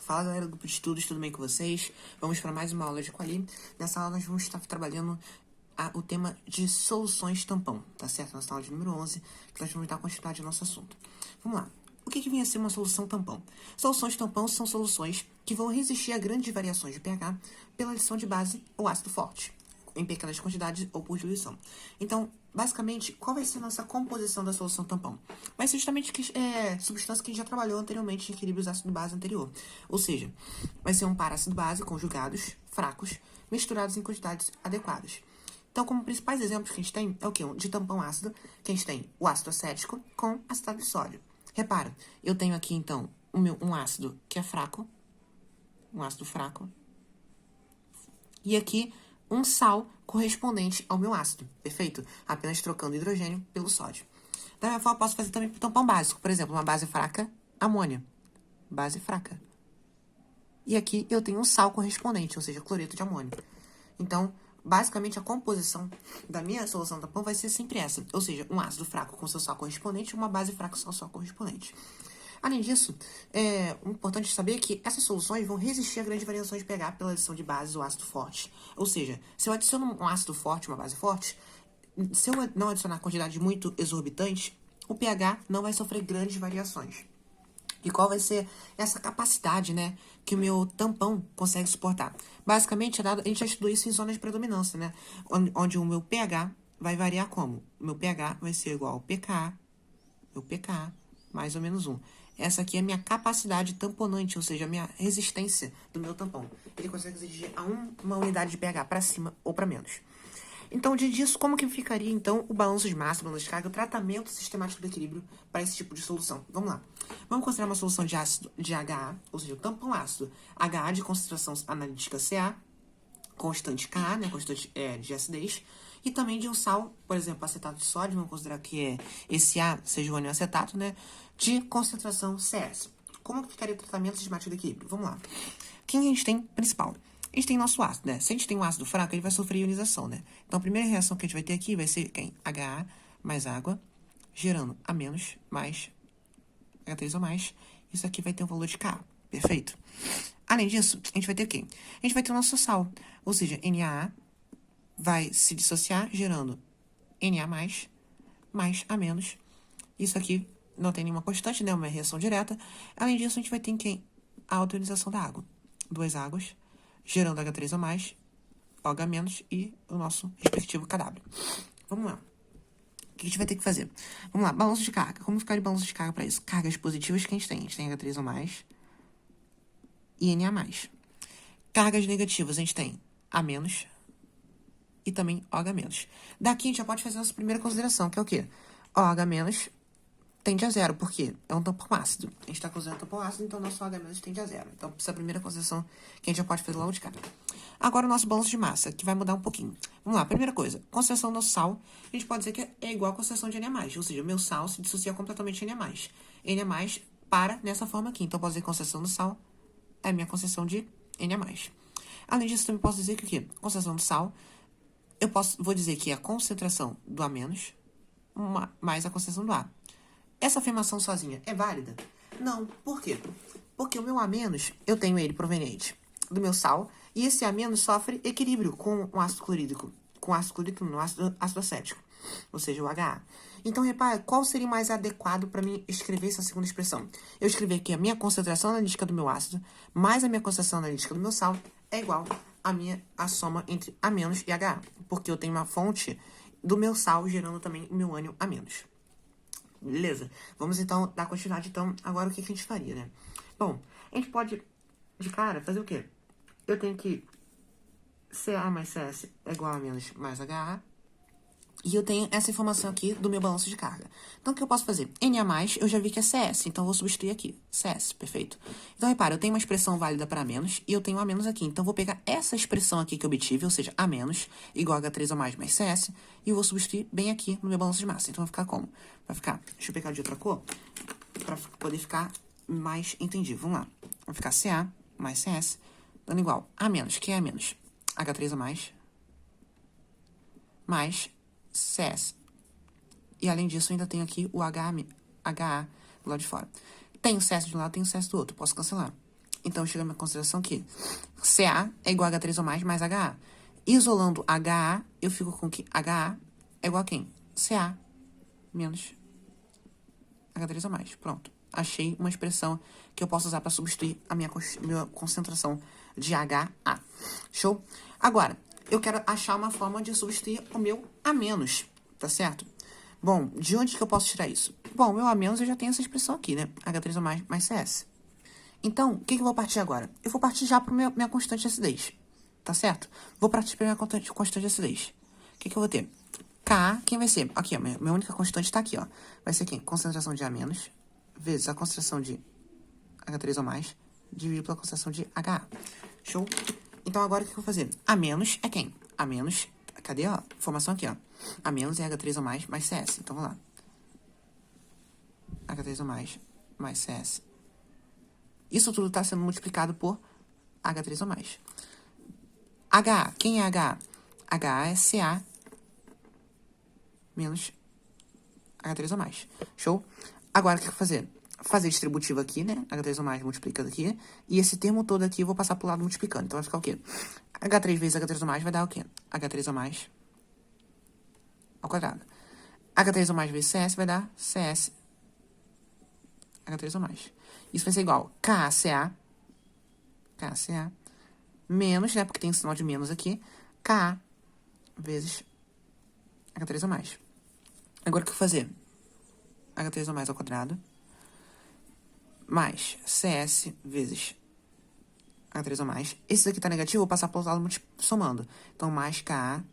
Fala galera do grupo de estudos, tudo bem com vocês? Vamos para mais uma aula de Quali. Nessa aula nós vamos estar trabalhando o tema de soluções tampão, tá certo? Nossa aula de número 11, que nós vamos dar continuidade ao nosso assunto. Vamos lá. O que vem a ser uma solução tampão? Soluções tampão são soluções que vão resistir a grandes variações de pH pela adição de base ou ácido forte, em pequenas quantidades ou por diluição. Então, basicamente, qual vai ser a nossa composição da solução tampão? Vai ser justamente substância que a gente já trabalhou anteriormente em equilíbrios ácido-base anterior. Ou seja, vai ser um par ácido-base conjugados, fracos, misturados em quantidades adequadas. Então, como principais exemplos que a gente tem, é o quê? De tampão ácido, que a gente tem o ácido acético com acetato de sódio. Repara, eu tenho aqui, então, um ácido que é fraco, um ácido fraco, e aqui um sal correspondente ao meu ácido, perfeito? Apenas trocando hidrogênio pelo sódio. Da mesma forma, posso fazer também para o tampão básico. Por exemplo, uma base fraca, amônia. Base fraca. E aqui eu tenho um sal correspondente, ou seja, cloreto de amônio. Então, basicamente, a composição da minha solução tampão vai ser sempre essa. Ou seja, um ácido fraco com seu sal correspondente e uma base fraca com seu sal correspondente. Além disso, é importante saber que essas soluções vão resistir a grandes variações de pH pela adição de bases ou ácido forte. Ou seja, se eu adiciono um ácido forte, uma base forte, se eu não adicionar quantidade muito exorbitante, o pH não vai sofrer grandes variações. E qual vai ser essa capacidade, né, que o meu tampão consegue suportar? Basicamente, a gente já estudou isso em zonas de predominância, né, onde o meu pH vai variar como? O meu pH vai ser igual ao pKa, mais ou menos 1. Essa aqui é a minha capacidade tamponante, ou seja, a minha resistência do meu tampão. Ele consegue exigir a uma unidade de pH para cima ou para menos. Então, diante disso, como que ficaria, então, o balanço de massa, o balanço de carga, o tratamento sistemático do equilíbrio para esse tipo de solução? Vamos lá. Vamos considerar uma solução de ácido de HA, ou seja, o tampão ácido HA de concentração analítica Ca, constante Ka, né, constante de acidez, e também de um sal, por exemplo, acetato de sódio, vamos considerar que esse A seja o ânion acetato, né, de concentração CS. Como que ficaria o tratamento sistemático do equilíbrio? Vamos lá. Quem a gente tem principal? A gente tem nosso ácido, né? Se a gente tem um ácido fraco, ele vai sofrer ionização, né? Então, a primeira reação que a gente vai ter aqui vai ser quem? HA mais água, gerando A menos mais H3O mais. Isso aqui vai ter um valor de Ka, perfeito? Além disso, a gente vai ter quem? A gente vai ter o nosso sal, ou seja, NaA vai se dissociar, gerando Na mais A menos. Isso aqui não tem nenhuma constante, né? Uma reação direta. Além disso, a gente vai ter quem? A autoionização da água. Duas águas, gerando H3O mais, OH menos e o nosso respectivo KW. Vamos lá. O que a gente vai ter que fazer? Vamos lá, balanço de carga. Como ficar de balanço de carga para isso? Cargas positivas que a gente tem? A gente tem H3O mais e Na mais. Cargas negativas a gente tem A menos e também OH menos. Daqui a gente já pode fazer a nossa primeira consideração, que é o quê? OH menos tende a zero, porque é um tampão ácido. A gente está considerando tampão ácido, então o nosso OH- tende a zero. Então, essa é a primeira consideração que a gente já pode fazer logo de cara. Agora, o nosso balanço de massa, que vai mudar um pouquinho. Vamos lá, primeira coisa, concentração do sal, a gente pode dizer que é igual a concentração de Na+, ou seja, o meu sal se dissocia completamente de Na+. Na+, para nessa forma aqui. Então, eu posso dizer que concentração do sal é a minha concentração de Na+. Além disso, também posso dizer que o quê? Concentração do sal, vou dizer que é a concentração do A- mais a concentração do A. Essa afirmação sozinha é válida? Não. Por quê? Porque o meu A-, eu tenho ele proveniente do meu sal, e esse A- sofre equilíbrio com o ácido clorídrico, no ácido acético, ou seja, o HA. Então, repara, qual seria o mais adequado para mim escrever essa segunda expressão? Eu escrever que a minha concentração analítica do meu ácido mais a minha concentração analítica do meu sal é igual à soma entre A- e HA, porque eu tenho uma fonte do meu sal gerando também o meu ânion A-. Beleza? Vamos então dar continuidade. Então, agora o que a gente faria, né? Bom, a gente pode, de cara, fazer o quê? Eu tenho que Ca mais Cs é igual a menos mais HA. E eu tenho essa informação aqui do meu balanço de carga. Então, o que eu posso fazer? Na+, eu já vi que é CS, então eu vou substituir aqui. CS, perfeito. Então, repara, eu tenho uma expressão válida para menos e eu tenho A- aqui. Então, eu vou pegar essa expressão aqui que eu obtive, ou seja, A- igual a H3O mais CS, e eu vou substituir bem aqui no meu balanço de massa. Então, vai ficar como? Vai ficar, deixa eu pegar de outra cor, para poder ficar mais entendível. Vamos lá. Vai ficar Ca mais CS, dando igual A-, que é A-, H3O mais CS. E além disso, eu ainda tenho aqui o HA do lado de fora. Tem o CS de um lado, tem o CS do outro. Posso cancelar. Então, chega a minha consideração que CA é igual a H3 ou mais HA. Isolando HA, eu fico com que HA é igual a quem? CA menos H3 ou mais. Pronto. Achei uma expressão que eu posso usar para substituir a minha concentração de HA. Show? Agora, eu quero achar uma forma de substituir o meu A-, tá certo? Bom, de onde que eu posso tirar isso? Bom, o meu A- eu já tenho essa expressão aqui, né? H3 ou mais CS. Então, o que eu vou partir agora? Eu vou partir já para minha constante de acidez, tá certo? Vou partir para minha constante de acidez. O que eu vou ter? K, quem vai ser? Aqui, ó, minha única constante está aqui, ó. Vai ser quem? Concentração de A- vezes a concentração de H3 ou mais, dividido pela concentração de HA. Show? Então, agora o que eu vou fazer? A- é quem? A-, cadê a formação aqui, ó? A- é H3 ou mais CS. Então, vamos lá. H3 ou mais CS. Isso tudo está sendo multiplicado por H3 ou mais. HA, quem é HA? HA é CA menos H3 ou mais. Show? Agora, o que eu vou fazer? Fazer distributivo aqui, né? H3 ou mais multiplicando aqui. E esse termo todo aqui eu vou passar pro lado multiplicando. Então vai ficar o quê? H3 vezes H3 ou mais vai dar o quê? H3 ou mais ao quadrado. H3 ou mais vezes CS vai dar CS H3 ou mais. Isso vai ser igual KCA menos, né? Porque tem um sinal de menos aqui. K vezes H3 ou mais. Agora o que eu vou fazer? H3 ou mais ao quadrado mais CS vezes H3 ou mais. Esse daqui tá negativo, eu vou passar pro outro lado somando. Então, mais Ka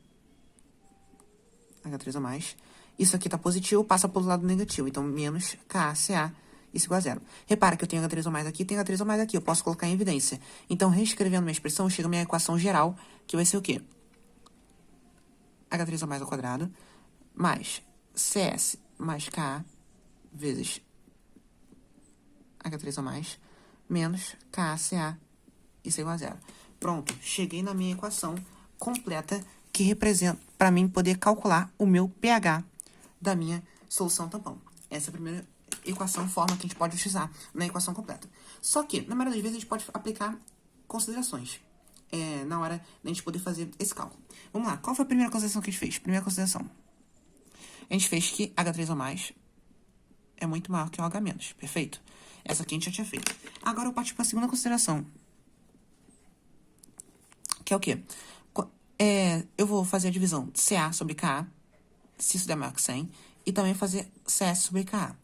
H3 ou mais. Isso aqui tá positivo, passa pro outro lado negativo. Então, menos KCA, isso igual a zero. Repara que eu tenho H3 ou mais aqui, tenho H3 ou mais aqui. Eu posso colocar em evidência. Então, reescrevendo minha expressão, chega a minha equação geral, que vai ser o quê? H3 ou mais ao quadrado, mais CS mais Ka vezes H3 ou mais, menos KCA, isso é igual a zero. Pronto, cheguei na minha equação completa, que representa, para mim, poder calcular o meu pH da minha solução tampão. Essa é a primeira equação, forma que a gente pode utilizar na equação completa. Só que, na maioria das vezes, a gente pode aplicar considerações na hora da gente poder fazer esse cálculo. Vamos lá, qual foi a primeira consideração que a gente fez? Primeira consideração. A gente fez que H3 ou mais é muito maior que o H-, perfeito? Essa aqui a gente já tinha feito. Agora eu parto para a segunda consideração. Que é o quê? Eu vou fazer a divisão de CA sobre KA, se isso der maior que 100, e também fazer CS sobre KA,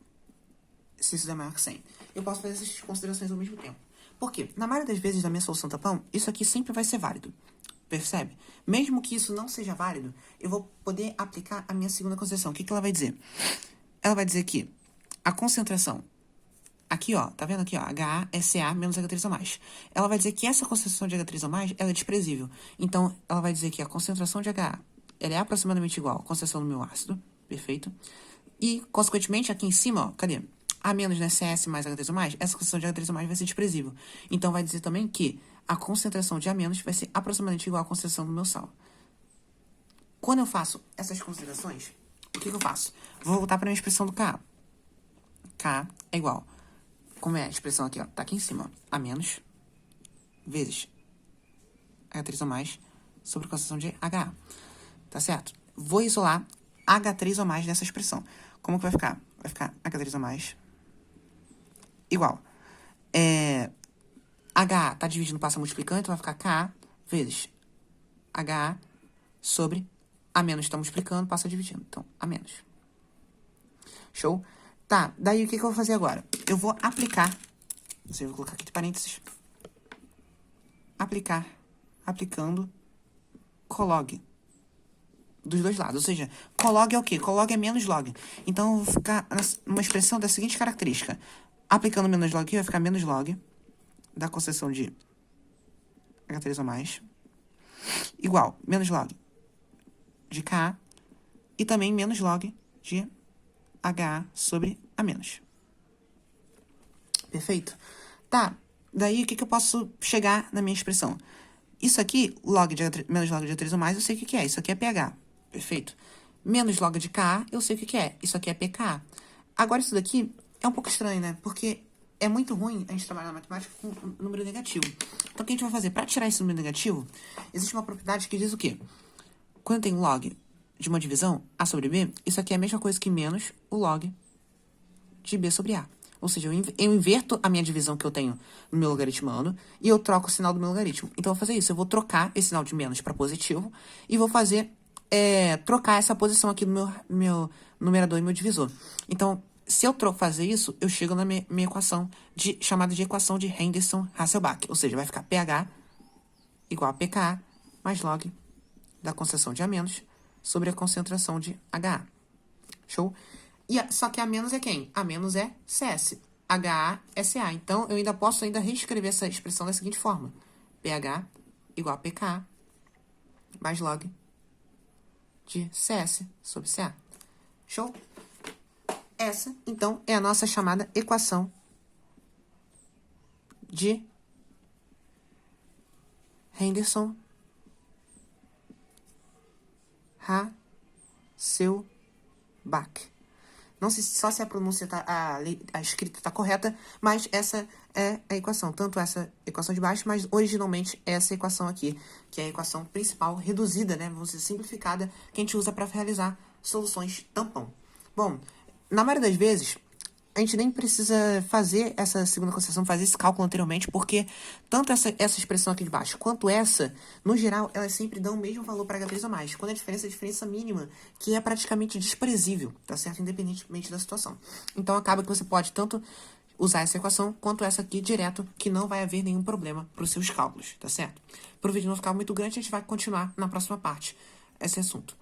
se isso der maior que 100. Eu posso fazer essas considerações ao mesmo tempo. Por quê? Na maioria das vezes da minha solução tampão, isso aqui sempre vai ser válido. Percebe? Mesmo que isso não seja válido, eu vou poder aplicar a minha segunda consideração. O que ela vai dizer? Ela vai dizer que a concentração, aqui, ó, tá vendo aqui, ó, HA é CA menos H3 ou mais. Ela vai dizer que essa concentração de H3 ou mais, ela é desprezível. Então, ela vai dizer que a concentração de HA, ela é aproximadamente igual à concentração do meu ácido, perfeito? E, consequentemente, aqui em cima, ó, cadê? A menos, né, CS mais H3 ou mais, essa concentração de H3 ou mais vai ser desprezível. Então, vai dizer também que a concentração de A menos vai ser aproximadamente igual à concentração do meu sal. Quando eu faço essas considerações, o que eu faço? Vou voltar para a minha expressão do Ka. K é igual. Como é a expressão aqui, ó? Tá aqui em cima, ó. A menos vezes H3 ou mais sobre a concentração de HA. Tá certo? Vou isolar H3 ou mais dessa expressão. Como que vai ficar? Vai ficar H3 ou mais igual. HA tá dividindo, passa multiplicando, então vai ficar Ka vezes HA sobre A menos tá multiplicando, passa dividindo. Então, A menos. Show? Tá, daí o que eu vou fazer agora? Eu vou aplicar, eu vou colocar aqui de parênteses, aplicando colog dos dois lados. Ou seja, colog é o quê? Colog é menos log. Então, eu vou ficar numa expressão da seguinte característica. Aplicando menos log aqui, vai ficar menos log da concentração de H3 ou mais, igual menos log de Ka e também menos log de HA sobre A menos. Perfeito? Tá, daí o que eu posso chegar na minha expressão? Isso aqui, menos log de A3 ou mais, eu sei o que é. Isso aqui é pH. Perfeito? Menos log de Ka, eu sei o que é. Isso aqui é pK. Agora, isso daqui é um pouco estranho, né? Porque é muito ruim a gente trabalhar na matemática com um número negativo. Então, o que a gente vai fazer? Para tirar esse número negativo, existe uma propriedade que diz o quê? Quando tem log de uma divisão, A sobre B, isso aqui é a mesma coisa que menos o log de B sobre A. Ou seja, eu inverto a minha divisão que eu tenho no meu logaritmando e eu troco o sinal do meu logaritmo. Então, eu vou fazer isso. Eu vou trocar esse sinal de menos para positivo e vou fazer trocar essa posição aqui do meu numerador e meu divisor. Então, se eu fazer isso, eu chego na minha equação chamada de equação de Henderson-Hasselbalch. Ou seja, vai ficar pH igual a pKa mais log da concentração de A menos sobre a concentração de HA. Show? Só que A menos é quem? A menos é CS. HA é CA. Então, eu ainda posso reescrever essa expressão da seguinte forma. pH igual a pKa mais log de CS sobre CA. Show? Essa, então, é a nossa chamada equação de Henderson-Hasselbalch. Não sei só se a pronúncia a escrita está correta, mas essa é a equação. Tanto essa equação de baixo, mas originalmente essa equação aqui, que é a equação principal reduzida, né? Vamos dizer, simplificada, que a gente usa para realizar soluções tampão. Bom, na maioria das vezes, a gente nem precisa fazer essa segunda concepção, fazer esse cálculo anteriormente, porque tanto essa expressão aqui de baixo quanto essa, no geral, elas sempre dão o mesmo valor para H3 ou mais, quando a diferença mínima, que é praticamente desprezível, tá certo? Independentemente da situação. Então, acaba que você pode tanto usar essa equação quanto essa aqui direto, que não vai haver nenhum problema para os seus cálculos, tá certo? Para o vídeo não ficar muito grande, a gente vai continuar na próxima parte esse assunto.